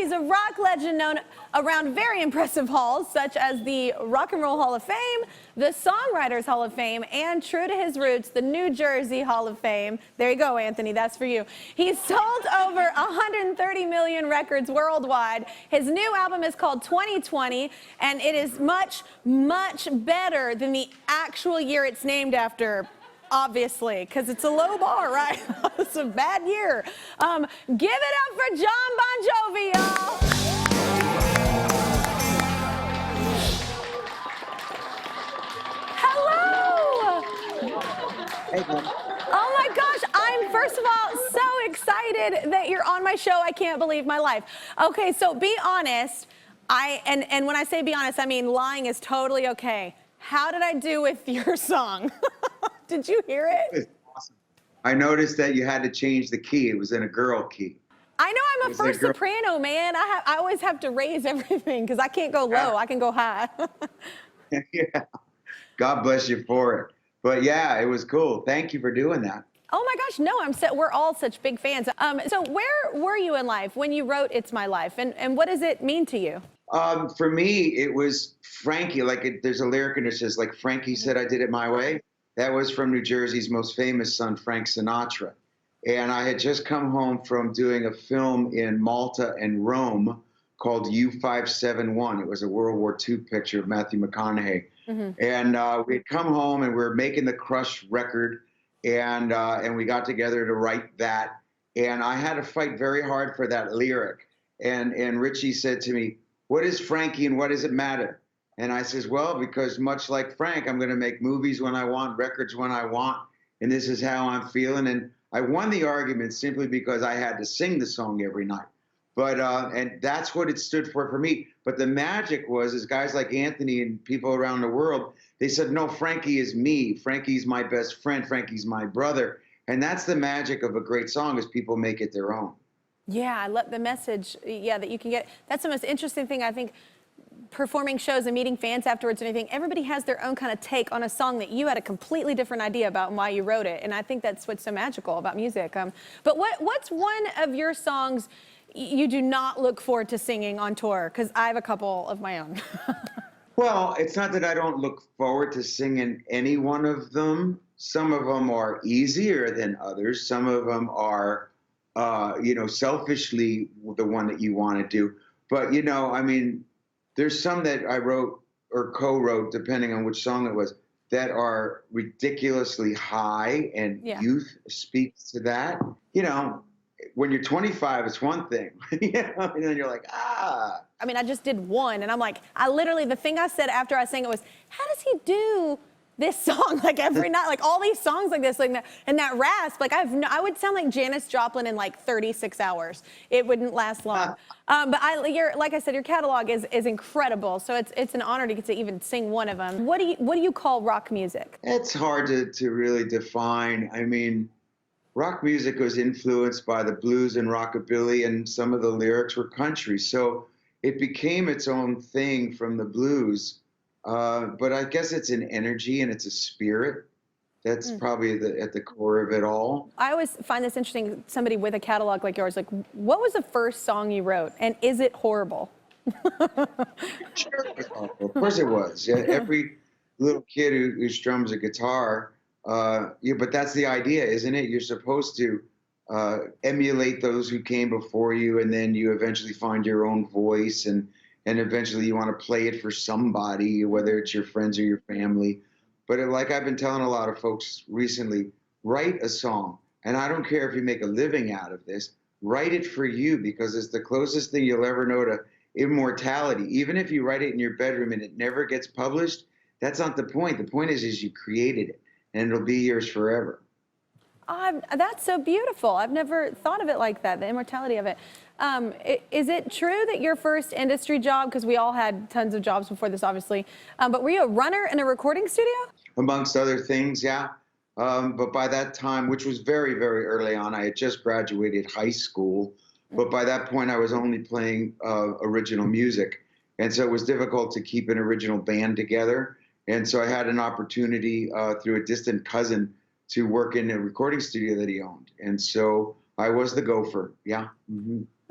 He's a rock legend known around very impressive halls, such as the Rock and Roll Hall of Fame, the Songwriters Hall of Fame, and true to his roots, the New Jersey Hall of Fame. There you go, Anthony, that's for you. He's sold over 130 million records worldwide. His new album is called 2020, and it is much, much better than the actual year it's named after. Obviously, because it's a low bar, right? It's a bad year. Give it up for John Bon Jovi, y'all. Hello. Hey, man. Oh my gosh, I'm first of all so excited that you're on my show. I can't believe my life. Okay, so be honest. And when I say be honest, I mean lying is totally okay. How did I do with your song? Did you hear it? It's awesome. I noticed that you had to change the key. It was in a girl key. I know I'm a first soprano, man. I always have to raise everything because I can't go low. I can go high. Yeah. God bless you for it. But yeah, it was cool. Thank you for doing that. Oh my gosh, no, we're all such big fans. So where were you in life when you wrote It's My Life? And what does it mean to you? For me, it was Frankie. There's a lyric in it that says, like, Frankie said I did it my way. That was from New Jersey's most famous son, Frank Sinatra. And I had just come home from doing a film in Malta and Rome called U-571. It was a World War II picture of Matthew McConaughey. And we'd come home and we were making the Crush record, and we got together to write that. And I had to fight very hard for that lyric. And Richie said to me, "What is Frankie and what does it matter?" And I says, well, because much like Frank, I'm going to make movies when I want, records when I want, and this is how I'm feeling. And I won the argument simply because I had to sing the song every night. But and that's what it stood for me. But the magic is guys like Anthony and people around the world, they said, no, Frankie is me. Frankie's my best friend. Frankie's my brother. And that's the magic of a great song, is people make it their own. Yeah, I love the message, yeah, that you can get. That's the most interesting thing, I think, performing shows and meeting fans afterwards and anything. Everybody has their own kind of take on a song that you had a completely different idea about and why you wrote it. And I think that's what's so magical about music. But what's one of your songs you do not look forward to singing on tour? Because I have a couple of my own. Well, it's not that I don't look forward to singing any one of them. Some of them are easier than others. Some of them are, selfishly the one that you want to do. But, I mean, there's some that I wrote or co-wrote, depending on which song it was, that are ridiculously high, and youth speaks to that. When you're 25, it's one thing, and then you're like, ah. I mean, I just did one, and I'm like, the thing I said after I sang it was, how does he do this song like every night, like all these songs like this, like that, and that rasp, like I would sound like Janis Joplin in like 36 hours. It wouldn't last long. But like I said, your catalog is incredible. So it's an honor to get to even sing one of them. What do you call rock music? It's hard to really define. I mean, rock music was influenced by the blues and rockabilly, and some of the lyrics were country. So it became its own thing from the blues. But I guess it's an energy and it's a spirit. That's probably at the core of it all. I always find this interesting, somebody with a catalog like yours, like, what was the first song you wrote, and is it horrible? Sure it was awful. Of course it was. Yeah, every little kid who strums a guitar, but that's the idea, isn't it? You're supposed to emulate those who came before you, and then you eventually find your own voice, and eventually you want to play it for somebody, whether it's your friends or your family. But like I've been telling a lot of folks recently, write a song. And I don't care if you make a living out of this, write it for you, because it's the closest thing you'll ever know to immortality. Even if you write it in your bedroom and it never gets published, that's not the point. The point is you created it, and it'll be yours forever. That's so beautiful. I've never thought of it like that, the immortality of it. Is it true that your first industry job, because we all had tons of jobs before this, obviously, but were you a runner in a recording studio? Amongst other things, yeah. But by that time, which was very, very early on, I had just graduated high school. But by that point, I was only playing original music. And so it was difficult to keep an original band together. And so I had an opportunity through a distant cousin to work in a recording studio that he owned. And so I was the gopher, yeah.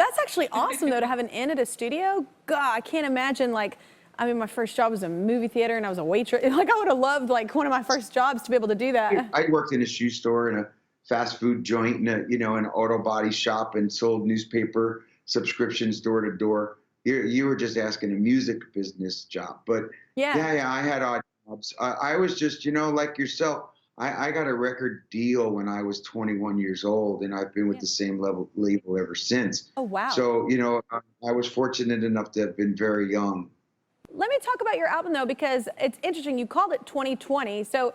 That's actually awesome, though, to have an inn at a studio. God, I can't imagine, like, I mean, my first job was a movie theater, and I was a waitress. Like, I would have loved, like, one of my first jobs to be able to do that. I worked in a shoe store and a fast food joint and an auto body shop and sold newspaper subscriptions door to door. You were just asking a music business job, but yeah, I had odd jobs. I was just, like yourself. I got a record deal when I was 21 years old, and I've been with the same label ever since. Oh, wow. So, I was fortunate enough to have been very young. Let me talk about your album, though, because it's interesting. You called it 2020. So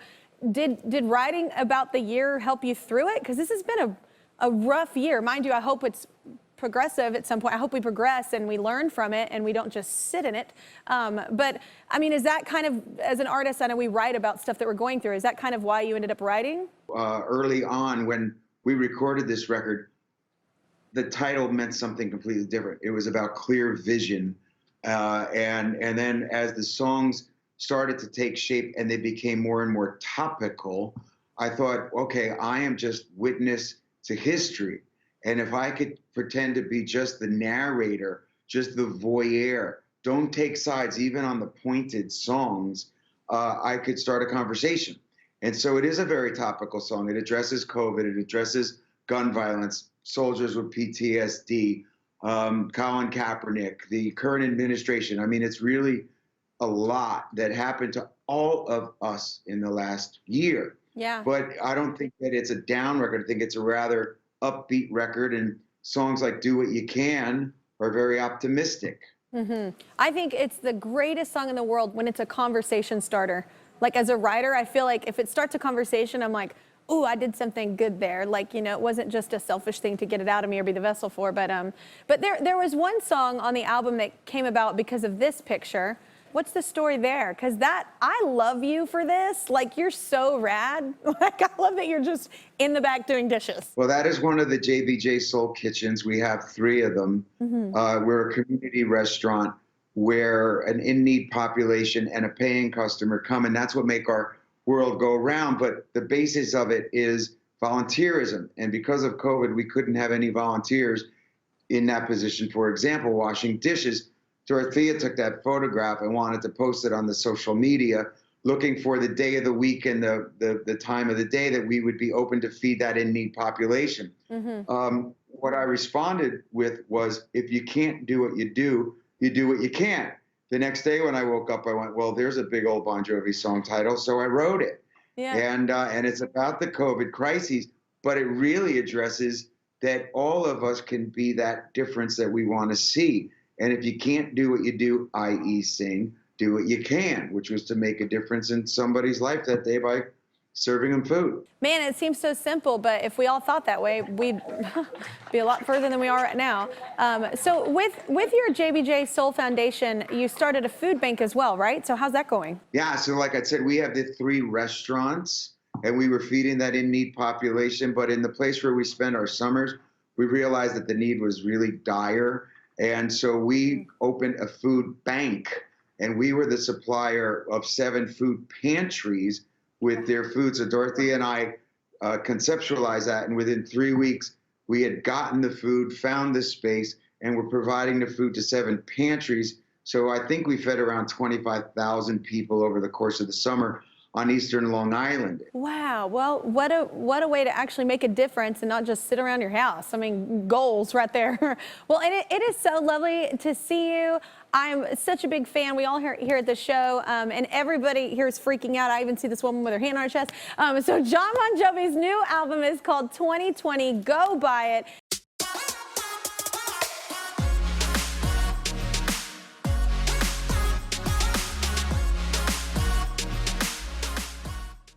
did writing about the year help you through it? Because this has been a rough year. Mind you, I hope it's progressive at some point. I hope we progress and we learn from it and we don't just sit in it. But I mean, is that kind of, as an artist, I know we write about stuff that we're going through. Is that kind of why you ended up writing? Early on, when we recorded this record, the title meant something completely different. It was about clear vision. And then as the songs started to take shape and they became more and more topical, I thought, okay, I am just witness to history. And if I could pretend to be just the narrator, just the voyeur, don't take sides even on the pointed songs, I could start a conversation. And so it is a very topical song. It addresses COVID, it addresses gun violence, soldiers with PTSD, Colin Kaepernick, the current administration. I mean, it's really a lot that happened to all of us in the last year. Yeah. But I don't think that it's a down record. I think it's a rather upbeat record, and songs like Do What You Can are very optimistic. I think it's the greatest song in the world when it's a conversation starter. Like, as a writer, I feel like if it starts a conversation, I'm like, ooh, I did something good there. Like, it wasn't just a selfish thing to get it out of me or be the vessel for. But there was one song on the album that came about because of this picture. What's the story there? Because I love you for this. Like, you're so rad. Like, I love that you're just in the back doing dishes. Well, that is one of the JBJ Soul Kitchens. We have 3 of them. We're a community restaurant where an in-need population and a paying customer come, and that's what make our world go around. But the basis of it is volunteerism. And because of COVID, we couldn't have any volunteers in that position. For example, washing dishes. Dorothea took that photograph and wanted to post it on the social media, looking for the day of the week and the time of the day that we would be open to feed that in-need population. What I responded with was, if you can't do what you do what you can't. The next day when I woke up, I went, well, there's a big old Bon Jovi song title, so I wrote it. Yeah. And it's about the COVID crises, but it really addresses that all of us can be that difference that we want to see. And if you can't do what you do, i.e. sing, do what you can, which was to make a difference in somebody's life that day by serving them food. Man, it seems so simple, but if we all thought that way, we'd be a lot further than we are right now. So with your JBJ Soul Foundation, you started a food bank as well, right? So how's that going? Yeah, so like I said, we have the 3 restaurants, and we were feeding that in-need population, but in the place where we spend our summers, we realized that the need was really dire. And so we opened a food bank, and we were the supplier of 7 food pantries with their food. So Dorothy and I conceptualized that, and within 3 weeks, we had gotten the food, found the space, and we're providing the food to 7 pantries. So I think we fed around 25,000 people over the course of the summer on Eastern Long Island. Wow. Well, what a way to actually make a difference and not just sit around your house. I mean, goals right there. Well, and it is so lovely to see you. I'm such a big fan. We all here at the show, and everybody here is freaking out. I even see this woman with her hand on her chest. So Jon Bon Jovi's new album is called 2020. Go buy it.